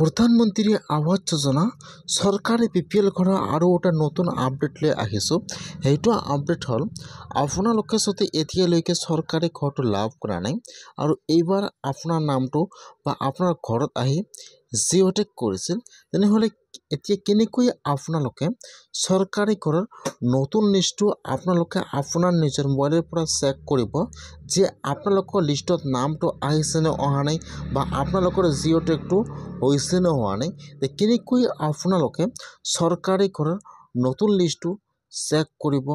প্ৰধানমন্ত্ৰী আৱাস যোজনা চৰকাৰে BPL ঘৰৰ আৰু এটা নতুন আপডেট লৈ আহিছোঁ। সেইটো আপডেট হ'ল আপোনালোকে যদি এতিয়ালৈকে চৰকাৰী ঘৰটো লাভ কৰা নাই আৰু এইবাৰ আপোনাৰ নামটো বা আপোনাৰ ঘৰত আহি জিঅ'টেক কৰিছিল, তেনেহ'লে এতিয়া কেনেকৈ আপোনালোকে চৰকাৰী ঘৰৰ নতুন লিষ্টটো আপোনালোকে আপোনাৰ নিজৰ মোবাইলৰ পৰা চেক কৰিব যে আপোনালোকৰ লিষ্টত নামটো আহিছে নে অহা নাই বা আপোনালোকৰ জিঅ'টেকটো হৈছে নে হোৱা নাই। কেনেকৈ আপোনালোকে চৰকাৰী ঘৰৰ নতুন লিষ্টটো চেক কৰিব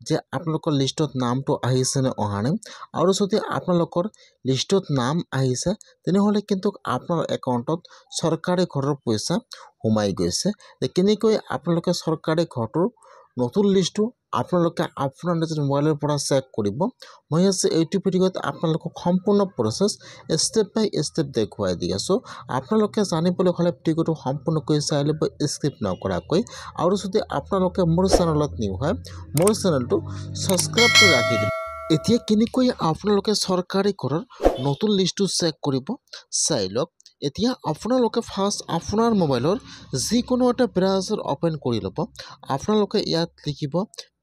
যে আপোনালোকৰ লিষ্টত নামটো আহিছে নে অহা নাই। আৰু যদি আপোনালোকৰ লিষ্টত নাম আহিছে তেনেহ'লে কিন্তু আপোনাৰ একাউণ্টত চৰকাৰী ঘৰৰ পইচা সোমাই গৈছে। কেনেকৈ আপোনালোকে চৰকাৰী ঘৰটোৰ নতুন লিষ্টটো আপোনালোকে আপোনাৰ নিজৰ মোবাইলৰ পৰা চেক কৰিব, মই আজি এইটো ভিডিঅ'ত আপোনালোকক সম্পূৰ্ণ প্ৰচেছ ষ্টেপ বাই ষ্টেপ দেখুৱাই দি আছোঁ। আপোনালোকে জানিবলৈ হ'লে ভিডিঅ'টো সম্পূৰ্ণকৈ চাই ল'ব স্কিপ নকৰাকৈ। আৰু যদি আপোনালোকে মোৰ চেনেলত নিউ হয়, মোৰ চেনেলটো ছাবস্ক্ৰাইব কৰি ৰাখি দিব। এতিয়া কেনেকৈ আপোনালোকে চৰকাৰী ঘৰৰ নতুন লিষ্টটো চেক কৰিব চাই লওক। এতিয়া আপোনালোকে ফাৰ্ষ্ট আপোনাৰ মোবাইলৰ যিকোনো এটা ব্ৰাউজাৰ অ'পেন কৰি ল'ব। আপোনালোকে ইয়াত লিখিব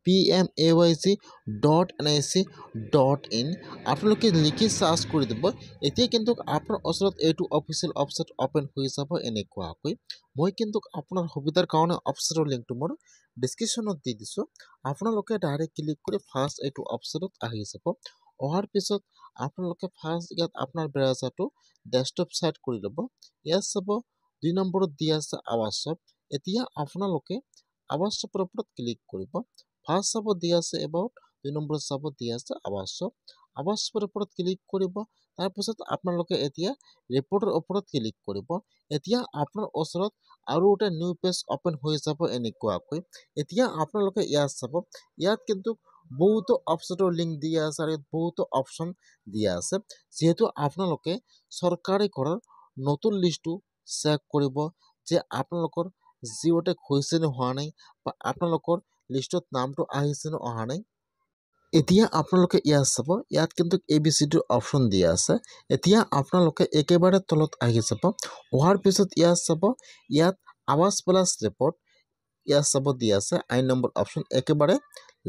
pmayc.nic.in, আপোনালোকে লিখি চাৰ্চ কৰি দিব। এতিয়া কিন্তু আপোনাৰ ওচৰত এইটো অফিচিয়েল ৱেবছাইট অ'পেন হৈ যাব এনেকুৱাকৈ। মই কিন্তু আপোনাৰ সুবিধাৰ কাৰণে ৱেবছাইটৰ লিংকটো মোৰ ডিছক্ৰিপশ্যনত দি দিছোঁ। আপোনালোকে ডাইৰেক্ট ক্লিক কৰি ফাৰ্ষ্ট এইটো ৱেবছাইটত আহি যাব। অহাৰ পিছত আপোনালোকে ফাৰ্ষ্ট ইয়াত আপোনাৰ ব্ৰাউজাৰটো ডেস্কটপ ছাইড কৰি ল'ব। ইয়াত চাব 2 নম্বৰত দি আছে আৱাজ শ্বপ। এতিয়া আপোনালোকে আৱাজ শ্বপৰ ওপৰত ক্লিক কৰিব। ফাৰ্ষ্ট চাব দি আছে এবাউট, 2 নম্বৰত চাব দি আছে আৱাজ শ্বপ। আৱাজ শ্বপৰ ওপৰত ক্লিক কৰিব। তাৰপিছত আপোনালোকে এতিয়া ৰিপৰ্টৰ ওপৰত ক্লিক কৰিব। এতিয়া আপোনাৰ ওচৰত আৰু এটা নিউ পেজ অ'পেন হৈ যাব এনেকুৱাকৈ। এতিয়া আপোনালোকে ইয়াত চাব, ইয়াত কিন্তু বহুতো ৱেবছাইটৰ লিংক দিয়া আছে আৰু ইয়াত বহুতো অপশ্যন দিয়া আছে। যিহেতু আপোনালোকে চৰকাৰী ঘৰৰ নতুন লিষ্টটো চেক কৰিব যে আপোনালোকৰ জিঅ'টেক হৈছে নে হোৱা নাই বা আপোনালোকৰ লিষ্টত নামটো আহিছে নে অহা নাই। এতিয়া আপোনালোকে ইয়াত চাব, ইয়াত কিন্তু ABCD অপশ্যন দিয়া আছে। এতিয়া আপোনালোকে একেবাৰে তলত আহি যাব। অহাৰ পিছত ইয়াত চাব, ইয়াত আৱাজ প্লাছ ৰিপৰ্ট ইয়াত চাব দিয়া আছে 8 নম্বৰ অপশ্যন, একেবাৰে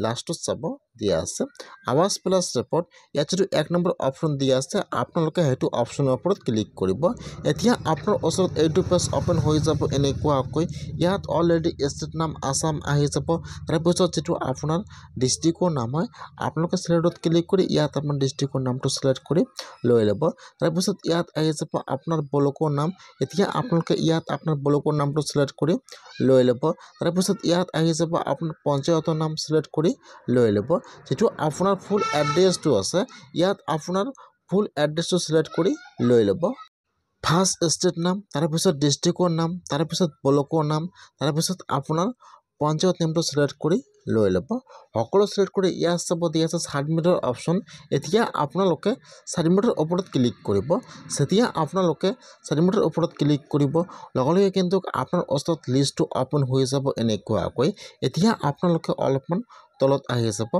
লাষ্টত চাব দিয়া আছে আৱাজ প্লাছ ৰিপৰ্ট। ইয়াত যদি 1 নম্বৰ অপশ্যন দিয়া আছে, আপোনালোকে সেইটো অপশ্যনৰ ওপৰত ক্লিক কৰিব। এতিয়া আপোনাৰ ওচৰত এইটো পেজ অ'পেন হৈ যাব এনেকুৱাকৈ। ইয়াত অলৰেডি ষ্টেট নাম আছাম আহি যাব। তাৰপিছত যিটো আপোনাৰ ডিষ্ট্ৰিক্টৰ নাম হয়, আপোনালোকে চিলেক্টত ক্লিক কৰি ইয়াত আপোনাৰ ডিষ্ট্ৰিক্টৰ নামটো চিলেক্ট কৰি লৈ ল'ব। তাৰপিছত ইয়াত আহি যাব আপোনাৰ ব্লকৰ নাম। এতিয়া আপোনালোকে ইয়াত আপোনাৰ ব্লকৰ নামটো চিলেক্ট কৰি লৈ ল'ব। তাৰপিছত ইয়াত আহি যাব আপোনাৰ পঞ্চায়তৰ নাম চিলেক্ট কৰি লৈ ল'ব। যিটো আপোনাৰ ফুল এড্ৰেছটো আছে, ইয়াত আপোনাৰ ফুল এড্ৰেছটো চিলেক্ট কৰি লৈ ল'ব। ফাৰ্ষ্ট ষ্টেট নাম, তাৰপিছত ডিষ্ট্ৰিক্টৰ নাম, তাৰপিছত ব্লকৰ নাম, তাৰপিছত আপোনাৰ পঞ্চায়ত নামটো চিলেক্ট কৰি লৈ ল'ব। সকলো চিলেক্ট কৰি ইয়াত চাব দি আছে ছাবমিটৰ অপশ্যন। এতিয়া আপোনালোকে ছাবমিটৰ ওপৰত ক্লিক কৰিব। যেতিয়া আপোনালোকে ছাবমিটৰ ওপৰত ক্লিক কৰিব, লগে লগে কিন্তু আপোনাৰ ওচৰত লিষ্টটো অ'পেন হৈ যাব এনেকুৱাকৈ। এতিয়া আপোনালোকে অলপমান তলত আহি যাব।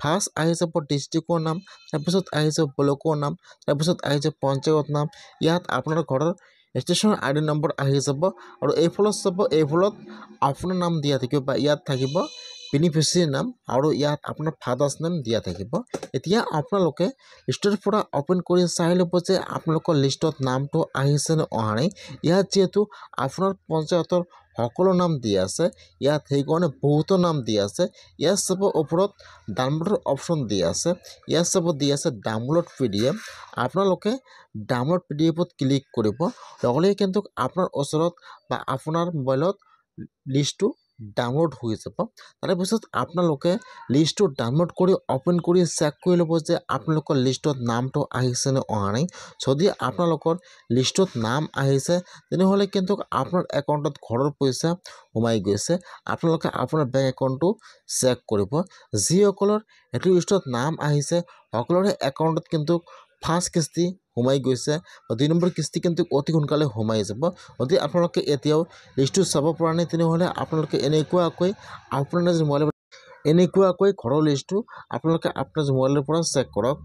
ফাৰ্ষ্ট আহি যাব ডিষ্ট্ৰিক্টৰ নাম, তাৰপিছত আহি যাব ব্লকৰ নাম, তাৰপিছত আহি যাব পঞ্চায়ত নাম। ইয়াত আপোনাৰ ঘৰৰ ৰেজিষ্ট্ৰেশ্যন ID নম্বৰ আহি যাব আৰু এইফালত চাব, এইফালত আপোনাৰ নাম দিয়া থাকিব বা ইয়াত থাকিব বেনিফিচিয়াৰী নাম আৰু ইয়াত আপোনাৰ ফাদাৰ্ছ নেম দিয়া থাকিব। এতিয়া আপোনালোকে লিষ্টৰ পৰা অ'পেন কৰি চাই ল'ব যে আপোনালোকৰ লিষ্টত নামটো আহিছে নে অহা নাই। ইয়াত যিহেতু আপোনাৰ পঞ্চায়তৰ সকলো নাম দিয়া আছে, ইয়াত সেইকাৰণে বহুতো নাম দিয়া আছে। ইয়াত চাব ওপৰত ডাউনলোডৰ অপশ্যন দিয়া আছে। ইয়াত চাব দি আছে ডাউনলোড PDF। আপোনালোকে ডাউনলোড PDFত ক্লিক কৰিব। লগে লগে কিন্তু আপোনাৰ ওচৰত বা আপোনাৰ মোবাইলত লিষ্টটো ডাউনলোড হৈ যাব। তাৰপিছত আপোনালোকে লিষ্টটো ডাউনলোড কৰি অ'পেন কৰি চেক কৰি ল'ব যে আপোনালোকৰ লিষ্টত নামটো আহিছে নে অহা নাই। যদি আপোনালোকৰ লিষ্টত নাম আহিছে তেনেহ'লে কিন্তু আপোনাৰ একাউণ্টত ঘৰৰ পইচা সোমাই গৈছে। আপোনালোকে আপোনাৰ বেংক একাউণ্টটো চেক কৰিব। যিসকলৰ সেইটো লিষ্টত নাম আহিছে সকলোৰে একাউণ্টত কিন্তু ফাৰ্ষ্ট কিস্তি সোমাই গৈছে, 2 নম্বৰ কিস্তি কিন্তু অতি সোনকালে সোমাই যাব। যদি আপোনালোকে এতিয়াও লিষ্টটো চাব পৰা নাই তেনেহ'লে আপোনালোকে এনেকুৱাকৈ আপোনাৰ মোবাইলৰ ঘৰৰ লিষ্টটো আপোনালোকে আপোনাৰ মোবাইলৰ পৰা চেক কৰক।